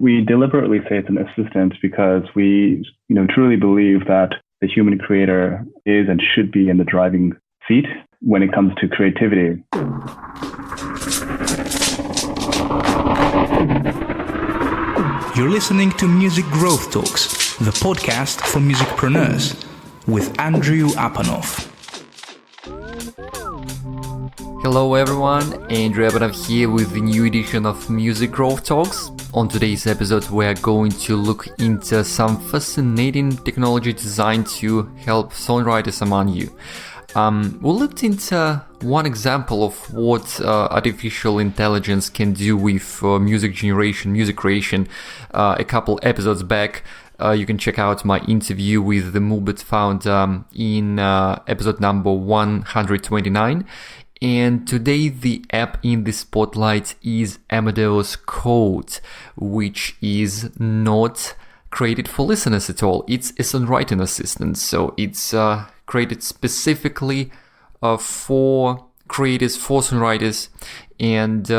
we deliberately say it's an assistant because we, truly believe that the human creator is and should be in the driving seat when it comes to creativity. You're listening to Music Growth Talks, the podcast for musicpreneurs, with Andrew Apanov. Hello everyone, Andrew Apanov here with the new edition of Music Growth Talks. On today's episode, we're going to look into some fascinating technology designed to help songwriters among you. We looked into one example of what artificial intelligence can do with music generation, music creation, a couple episodes back. You can check out my interview with the Mulbit founder in episode number 129. And today the app in the spotlight is Amadeus Code, which is not created for listeners at all. It's a songwriting assistant, so it's created specifically for creators, for songwriters. And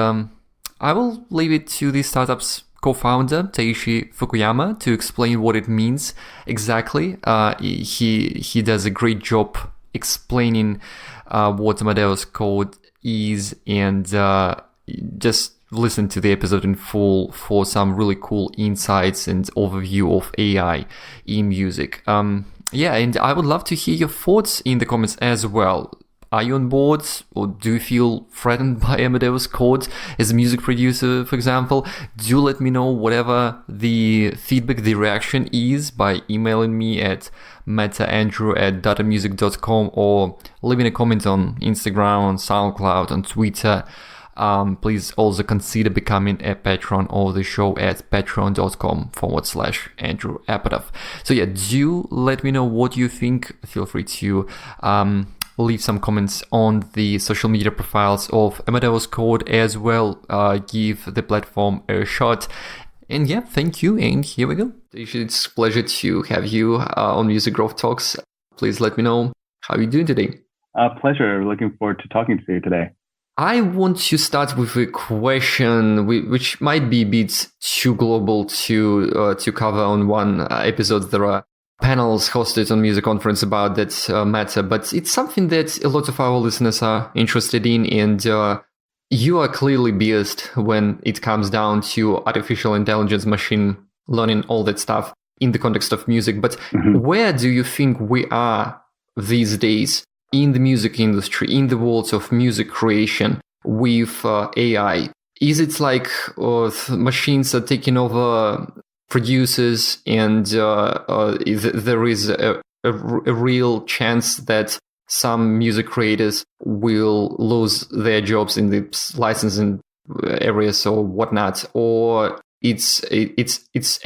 I will leave it to the startup's co-founder, Taishi Fukuyama, to explain what it means exactly. He does a great job explaining what Amadeus Code is, and just listen to the episode in full for some really cool insights and overview of AI in music. And I would love to hear your thoughts in the comments as well. Are you on board, or do you feel threatened by Amadeus Code as a music producer, for example? Do let me know whatever the feedback, the reaction is by emailing me at metaandrew@datamusic.com or leaving a comment on Instagram, on SoundCloud, on Twitter. Please also consider becoming a patron of the show at patreon.com/Andrew Apanov. So do let me know what you think. Feel free to leave some comments on the social media profiles of Amadeus Code as well. Give the platform a shot. And thank you. And here we go. It's a pleasure to have you on Music Growth Talks. Please let me know how you're doing today. Pleasure. Looking forward to talking to you today. I want to start with a question which might be a bit too global to cover on one episode. There are panels hosted on Music Conference about that matter, but it's something that a lot of our listeners are interested in, and you are clearly biased when it comes down to artificial intelligence, machine learning, all that stuff in the context of music. But where do you think we are these days in the music industry, in the world of music creation with AI? Is it like machines are taking over producers, and there is a real chance that some music creators will lose their jobs in the licensing areas or whatnot? Or it's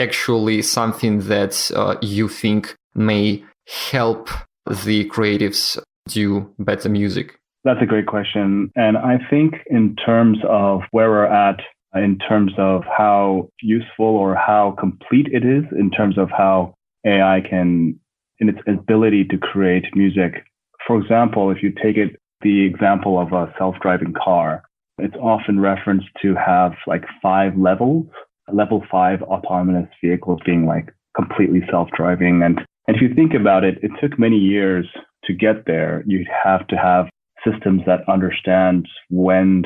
actually something that you think may help the creatives do better music? That's a great question. And I think in terms of where we're at, in terms of how useful or how complete it is, in terms of how AI can, in its ability to create music. For example, if you take the example of a self-driving car, it's often referenced to have like 5 levels, level 5 autonomous vehicles being like completely self-driving. And if you think about it, it took many years to get there. You'd have to have systems that understand when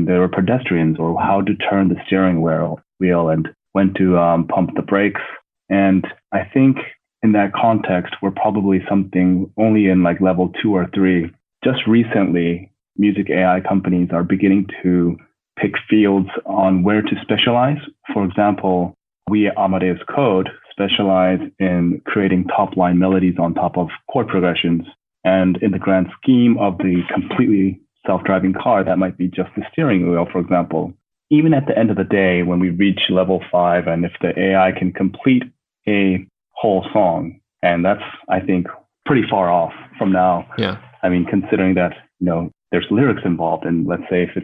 there were pedestrians, or how to turn the steering wheel and when to pump the brakes. And I think in that context, we're probably something only in like level 2 or 3. Just recently, music AI companies are beginning to pick fields on where to specialize. For example, we at Amadeus Code specialize in creating top-line melodies on top of chord progressions. And in the grand scheme of the completely self-driving car, that might be just the steering wheel, for example. Even at the end of the day, when we reach level 5, and if the AI can complete a whole song, and that's, I think, pretty far off from now. Yeah. I mean, considering that, there's lyrics involved, and let's say if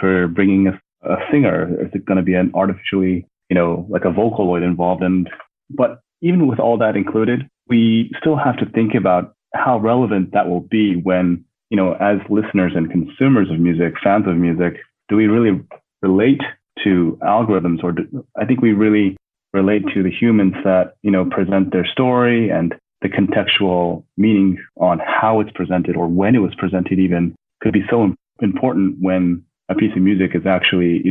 we're bringing a singer, is it going to be an artificially, like a Vocaloid involved? But even with all that included, we still have to think about how relevant that will be when, as listeners and consumers of music, fans of music, do we really relate to algorithms, I think we really relate to the humans that, present their story, and the contextual meaning on how it's presented or when it was presented even could be so important when a piece of music is actually,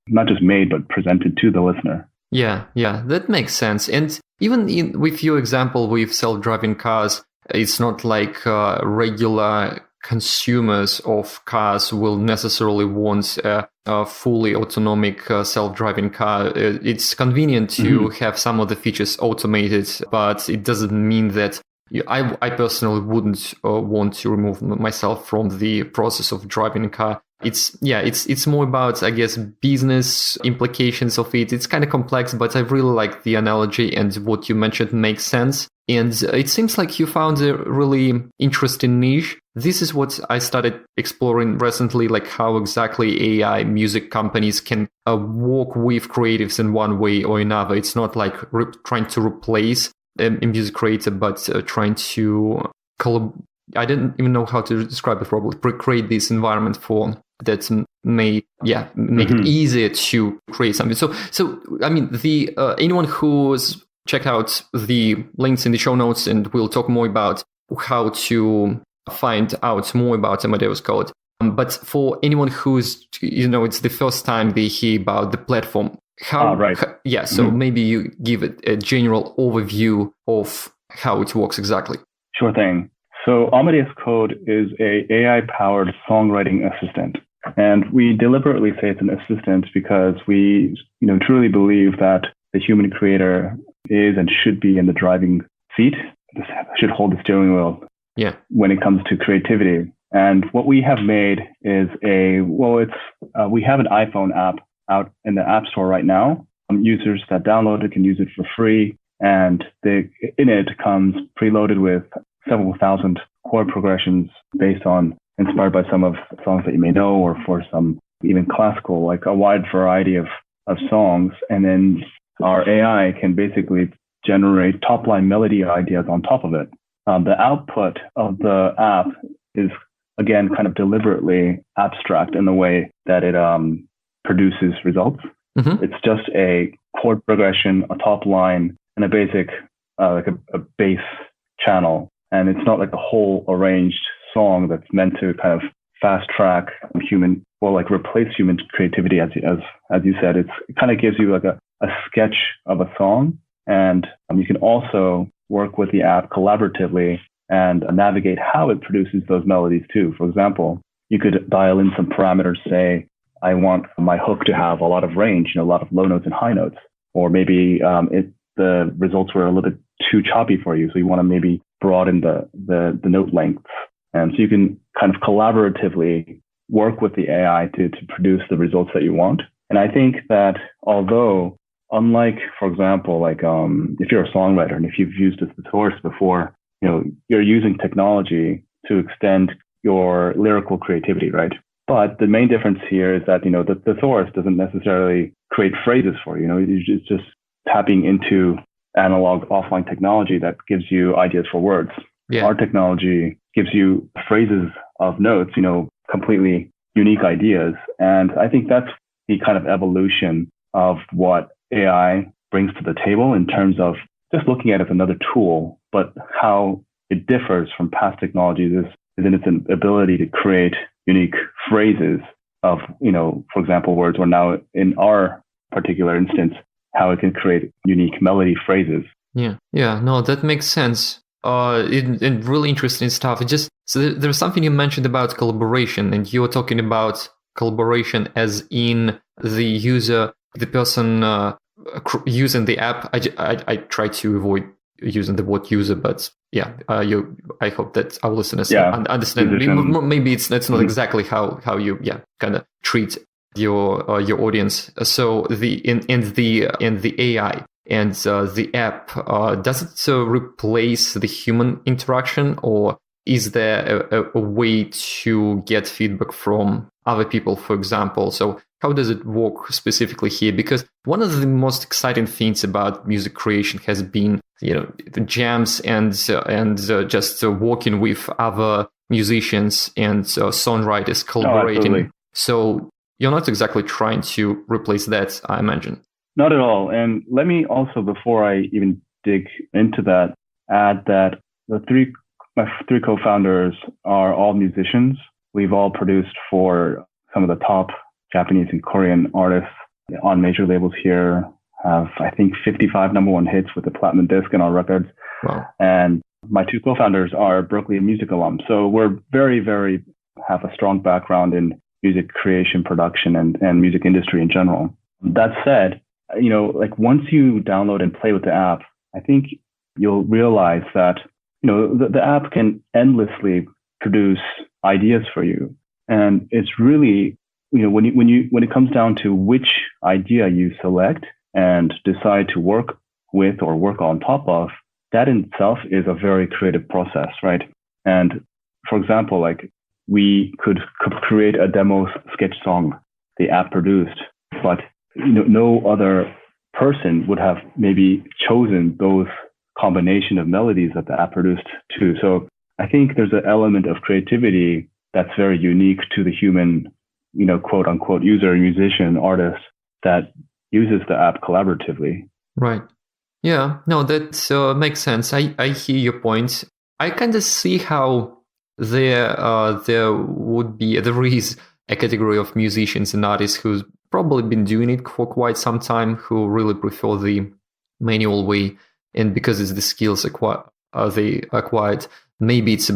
not just made, but presented to the listener. Yeah, that makes sense. And even with your example with self-driving cars, it's not like regular consumers of cars will necessarily want a fully autonomic self-driving car. It's convenient to have some of the features automated, but it doesn't mean that I personally wouldn't want to remove myself from the process of driving a car. It's more about, I guess, business implications of it. It's kind of complex, but I really like the analogy, and what you mentioned makes sense. And it seems like you found a really interesting niche. This is what I started exploring recently, like how exactly AI music companies can work with creatives in one way or another. It's not like trying to replace a music creator, but trying to I didn't even know how to describe it properly. Create this environment for that make it easier to create something. So I mean, the anyone who's checked out the links in the show notes, and we'll talk more about how to find out more about Amadeus Code. But for anyone who's, it's the first time they hear about the platform, so maybe you give it a general overview of how it works exactly. Sure thing. So Amadeus Code is a AI-powered songwriting assistant. And we deliberately say it's an assistant because we, truly believe that the human creator is and should be in the driving seat, should hold the steering wheel when it comes to creativity. And what we have made is we have an iPhone app out in the App Store right now. Users that download it can use it for free. And in it comes preloaded with several thousand chord progressions inspired by some of the songs that you may know, or for some even classical, like a wide variety of songs. And then our AI can basically generate top-line melody ideas on top of it. The output of the app is, again, kind of deliberately abstract in the way that it produces results. It's just a chord progression, a top line, and a basic, like a bass channel. And it's not like a whole arranged song that's meant to kind of fast track human, or like replace human creativity, as you said. It kind of gives you like a sketch of a song, and you can also work with the app collaboratively and navigate how it produces those melodies too. For example, you could dial in some parameters, say, I want my hook to have a lot of range, a lot of low notes and high notes, or maybe the results were a little bit too choppy for you, so you want to maybe broaden the note lengths. And so you can kind of collaboratively work with the AI to produce the results that you want. And I think that although, unlike, for example, like if you're a songwriter and if you've used a thesaurus before, you're using technology to extend your lyrical creativity, right? But the main difference here is that, the thesaurus doesn't necessarily create phrases for you. It's just tapping into analog offline technology that gives you ideas for words. Yeah. Our technology gives you phrases of notes, completely unique ideas. And I think that's the kind of evolution of what AI brings to the table in terms of just looking at it as another tool, but how it differs from past technologies is in its ability to create unique phrases of, for example, words, or now in our particular instance, how it can create unique melody phrases. Yeah, no, that makes sense. It really interesting stuff. There's something you mentioned about collaboration, and you were talking about collaboration as in the person using the app. I try to avoid using the word user, but I hope that our listeners understand. Maybe that's not exactly how you kind of treat your audience. So the AI and the app, does it replace the human interaction, or is there a way to get feedback from other people, for example? So how does it work specifically here? Because one of the most exciting things about music creation has been, the jams and just working with other musicians and songwriters, collaborating. Oh, so you're not exactly trying to replace that, I imagine. Not at all. And let me also, before I even dig into that, add that my three co-founders are all musicians. We've all produced for some of the top Japanese and Korean artists on major labels here. Have, I think, 55 number one hits with the platinum disc in our records. Wow. And my two co-founders are Berklee music alums. So we're have a strong background in music creation, production, and music industry in general. That said, like once you download and play with the app, I think you'll realize that, the app can endlessly produce ideas for you. And it's really, when it comes down to which idea you select and decide to work with or work on top of, that in itself is a very creative process, right? And for example, like we could create a demo sketch song the app produced, but no other person would have maybe chosen those combination of melodies that the app produced too. So I think there's an element of creativity that's very unique to the human, quote unquote user, musician, artist that uses the app collaboratively. Right. Yeah, no, that makes sense. I hear your point. I kind of see how there is a category of musicians and artists who's probably been doing it for quite some time, who really prefer the manual way, and because it's the skills they acquired, maybe it's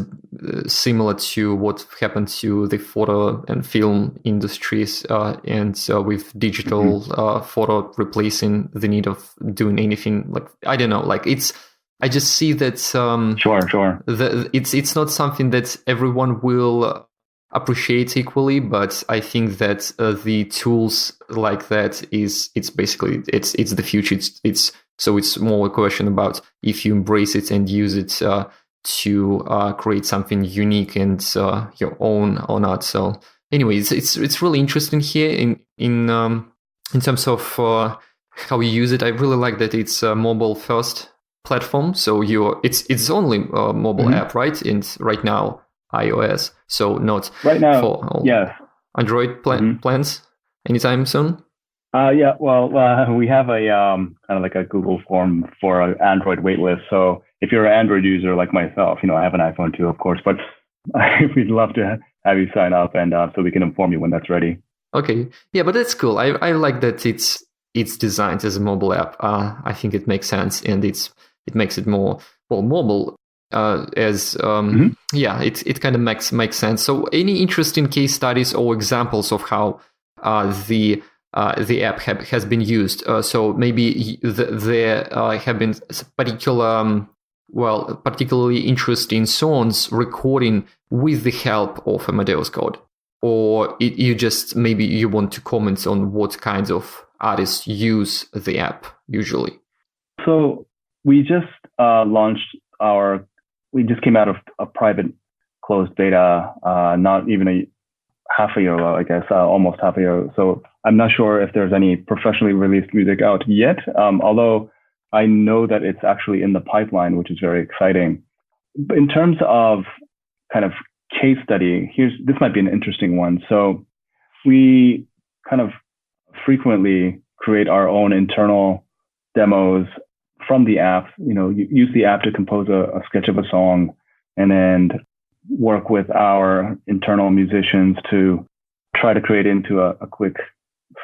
similar to what happened to the photo and film industries, and with digital photo replacing the need of doing anything. Like, I don't know, like I just see that Sure. It's not something that everyone will appreciate equally, but I think that the tools like that it's basically the future. It's more a question about if you embrace it and use it to create something unique and your own or not. So anyways, it's really interesting here in terms of how you use it. I really like that it's a mobile first platform. So it's only a mobile app, right? And right now iOS, so not right now for all yes. Android plans anytime soon. Yeah, well, we have a kind of like a Google form for an Android waitlist. So if you're an Android user like myself, I have an iPhone too, of course, but we'd love to have you sign up, and so we can inform you when that's ready. Okay, yeah, but that's cool. I like that it's designed as a mobile app. I think it makes sense, and it makes it more mobile. It kind of makes sense. So, any interesting case studies or examples of how the app has been used? So maybe there have been particularly interesting songs recording with the help of Amadeus Code, or you want to comment on what kinds of artists use the app usually. So we just we just came out of a private closed beta, not even half a year ago, I guess, almost half a year. So I'm not sure if there's any professionally released music out yet, although I know that it's actually in the pipeline, which is very exciting. But in terms of kind of case study, this might be an interesting one. So we kind of frequently create our own internal demos from the app. You use the app to compose a sketch of a song, and then work with our internal musicians to try to create into a quick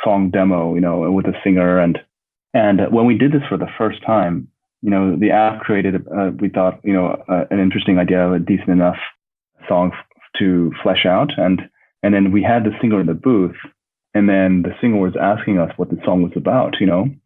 song demo, with a singer. And when we did this for the first time, the app created, we thought, an interesting idea, a decent enough song to flesh out. And then we had the singer in the booth, and then the singer was asking us what the song was about, and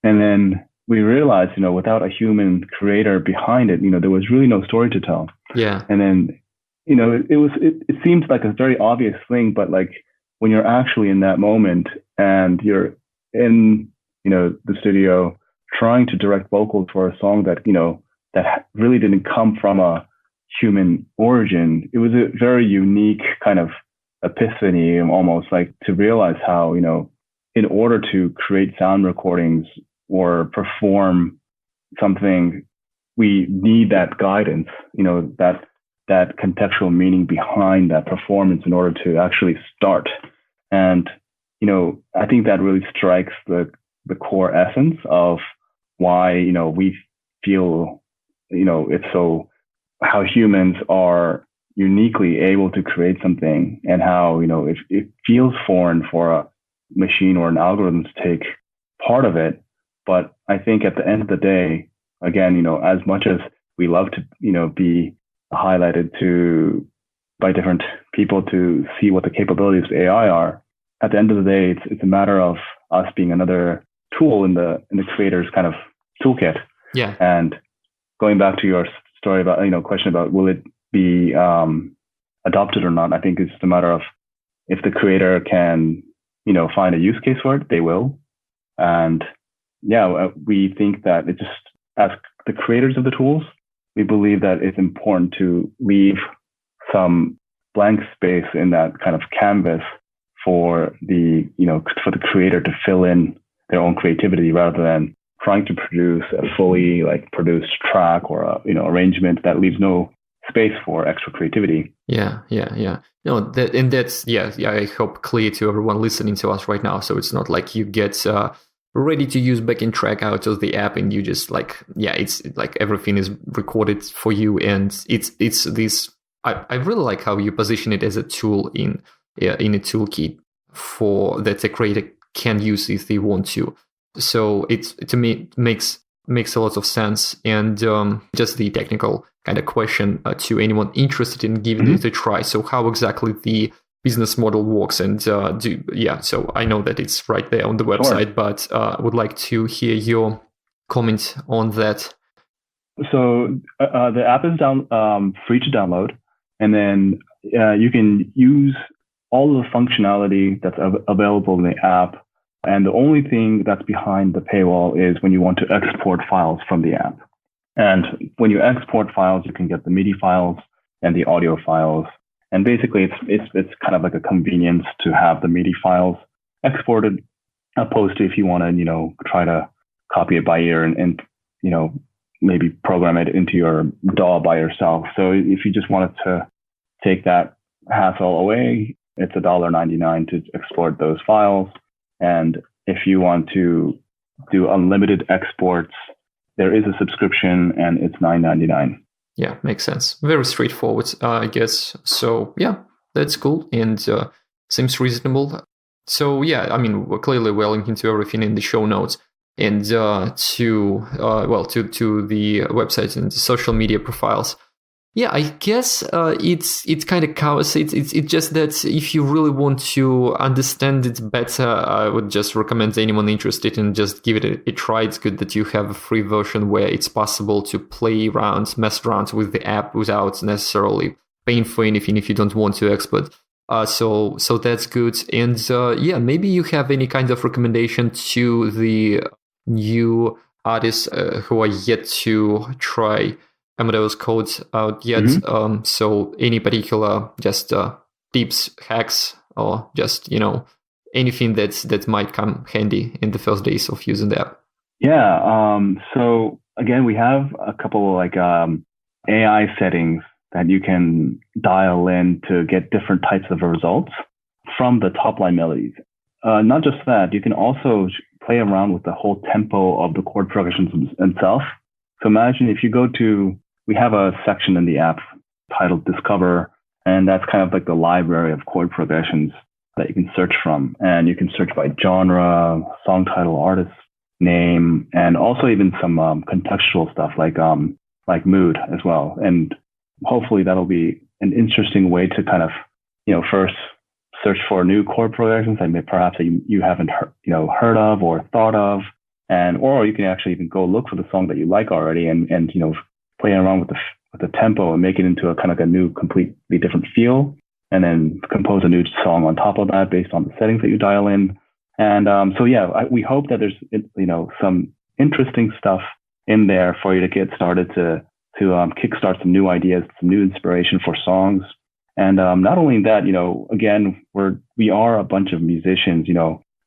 then we realized, without a human creator behind it, there was really no story to tell. Yeah. And then, it seems like a very obvious thing, but like when you're actually in that moment and you're in, the studio trying to direct vocals for a song that, that really didn't come from a human origin, it was a very unique kind of epiphany, almost, like to realize how, in order to create sound recordings or perform something, we need that guidance, that contextual meaning behind that performance in order to actually start. And I think that really strikes the core essence of why, we feel, it's so, how humans are uniquely able to create something, and how, it feels foreign for a machine or an algorithm to take part of it. But I think at the end of the day, again, as much as we love to, be highlighted by different people to see what the capabilities of AI are, at the end of the day, it's a matter of us being another tool in the creator's kind of toolkit. Yeah. And going back to your story about, question about will it be adopted or not, I think it's a matter of if the creator can, find a use case for it, they will. And we think that it just, as the creators of the tools, we believe that it's important to leave some blank space in that kind of canvas for the creator to fill in their own creativity, rather than trying to produce a fully produced track or arrangement that leaves no space for extra creativity. Yeah. No, that's I hope clear to everyone listening to us right now. So it's not like you get ready to use backing track out of the app and you just it's like everything is recorded for you, and it's this. I really like how you position it as a tool in a toolkit for that a creator can use if they want to. So it's, to me, makes a lot of sense. And just the technical kind of question to anyone interested in giving it a try. So how exactly the business model works, and so I know that it's right there on the website, sure, but I would like to hear your comment on that. So the app is free to download, and then you can use all of the functionality that's available in the app. And the only thing that's behind the paywall is when you want to export files from the app. And when you export files, you can get the MIDI files and the audio files. And basically, it's kind of like a convenience to have the MIDI files exported, opposed to if you want to, try to copy it by ear and maybe program it into your DAW by yourself. So if you just wanted to take that hassle away, it's $1.99 to export those files. And if you want to do unlimited exports, there is a subscription, and it's $9.99. Yeah, makes sense. Very straightforward, I guess. So yeah, that's cool, and seems reasonable. So yeah, I mean, we're linking to everything in the show notes, and to the website and the social media profiles. Yeah, I guess it kind of covers it. It's just that if you really want to understand it better, I would just recommend anyone interested in just give it a try. It's good that you have a free version where it's possible to play around, mess around with the app without necessarily paying for anything if you don't want to export. So that's good. And maybe you have any kind of recommendation to the new artists who are yet to try Amadeus Code out yet. So any particular just tips, hacks, or just anything that might come handy in the first days of using the app? Yeah. So again, we have a couple AI settings that you can dial in to get different types of results from the top line melodies. Not just that, you can also play around with the whole tempo of the chord progressions themselves. So imagine if you go to, we have a section in the app titled Discover, and that's kind of like the library of chord progressions that you can search from. And you can search by genre, song title, artist name, and also even some contextual stuff like mood as well. And hopefully that'll be an interesting way to kind of, first search for new chord progressions that perhaps you haven't heard of or thought of, or you can actually even go look for the song that you like already and play around with the tempo and make it into a kind of a new, completely different feel, and then compose a new song on top of that based on the settings that you dial in. And we hope that there's some interesting stuff in there for you to get started to kickstart some new ideas, some new inspiration for songs. And not only that, again, we are a bunch of musicians,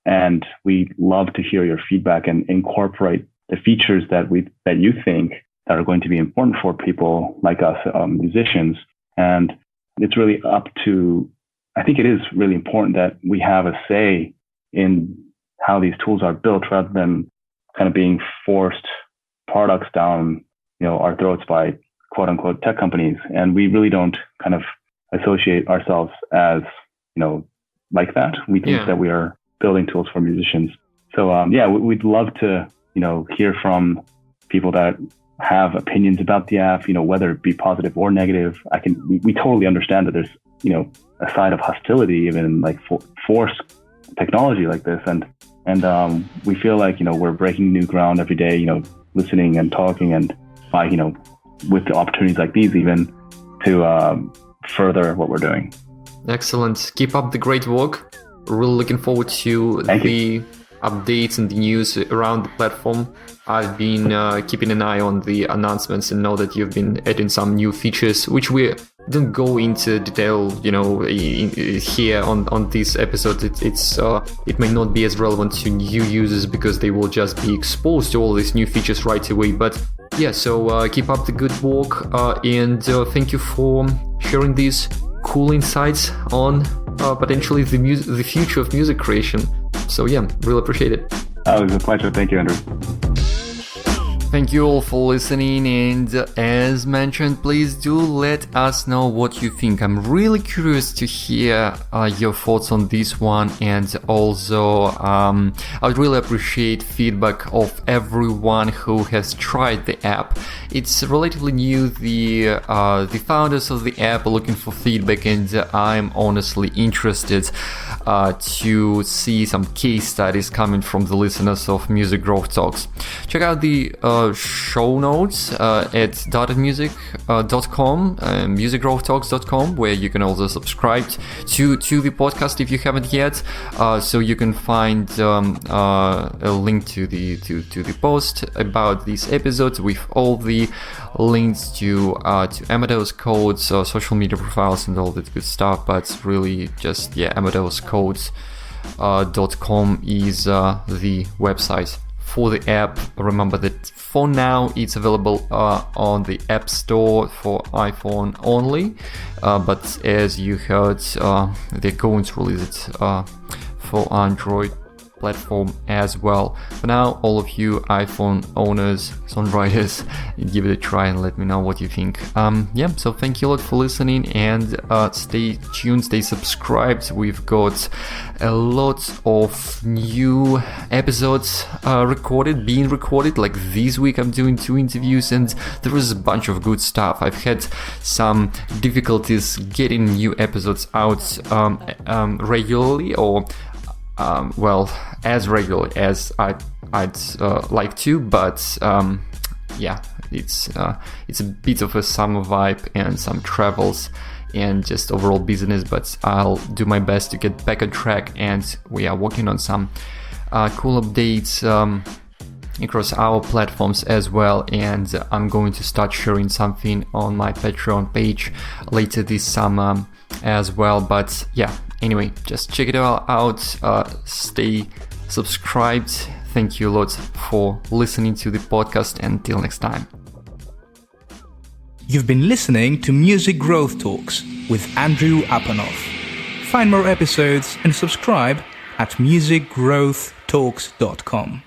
and we love to hear your feedback and incorporate the features that you think that are going to be important for people like us, musicians. And it's really I think it is really important that we have a say in how these tools are built rather than kind of being forced products down, our throats by quote unquote tech companies. And we really don't kind of associate ourselves as, like that. We think that we are building tools for musicians. So, we'd love to, hear from people that have opinions about the app, whether it be positive or negative. We totally understand that there's, a side of hostility, even like force technology like this. And we feel like, we're breaking new ground every day, listening and talking, and by, with the opportunities like these, even to further what we're doing. Excellent. Keep up the great work. Really looking forward to the updates and the news around the platform. I've been keeping an eye on the announcements and know that you've been adding some new features, which we didn't go into detail, here on this episode. It may not be as relevant to new users because they will just be exposed to all these new features right away. But so keep up the good work, and thank you for sharing these cool insights on potentially the future of music creation. So really appreciate it. It was a pleasure. Thank you, Andrew. Thank you all for listening, and as mentioned, please do let us know what you think. I'm really curious to hear your thoughts on this one, and also I would really appreciate feedback of everyone who has tried the app. It's relatively new. The founders of the app are looking for feedback, and I'm honestly interested to see some case studies coming from the listeners of Music Growth Talks. Check out the show notes at dotedmusic.com, musicgrowthtalks.com, where you can also subscribe to the podcast if you haven't yet. So you can find a link to the post about these episodes with all the links to Amadeus Code, social media profiles, and all that good stuff. But really, just AmadeusCodes.com is the website for the app. Remember that for now it's available on the App Store for iPhone only, but as you heard, they're going to release it for Android platform as well. For now, all of you iPhone owners, songwriters, give it a try and let me know what you think. So thank you a lot for listening, and stay tuned, stay subscribed. We've got a lot of new episodes being recorded. Like this week I'm doing 2 interviews, and there is a bunch of good stuff. I've had some difficulties getting new episodes out regularly, or as regularly as I'd like to, but it's a bit of a summer vibe and some travels and just overall business, but I'll do my best to get back on track, and we are working on some cool updates across our platforms as well, and I'm going to start sharing something on my Patreon page later this summer as well. But anyway, just check it all out. Stay subscribed. Thank you a lot for listening to the podcast, and until next time. You've been listening to Music Growth Talks with Andrew Apanov. Find more episodes and subscribe at musicgrowthtalks.com.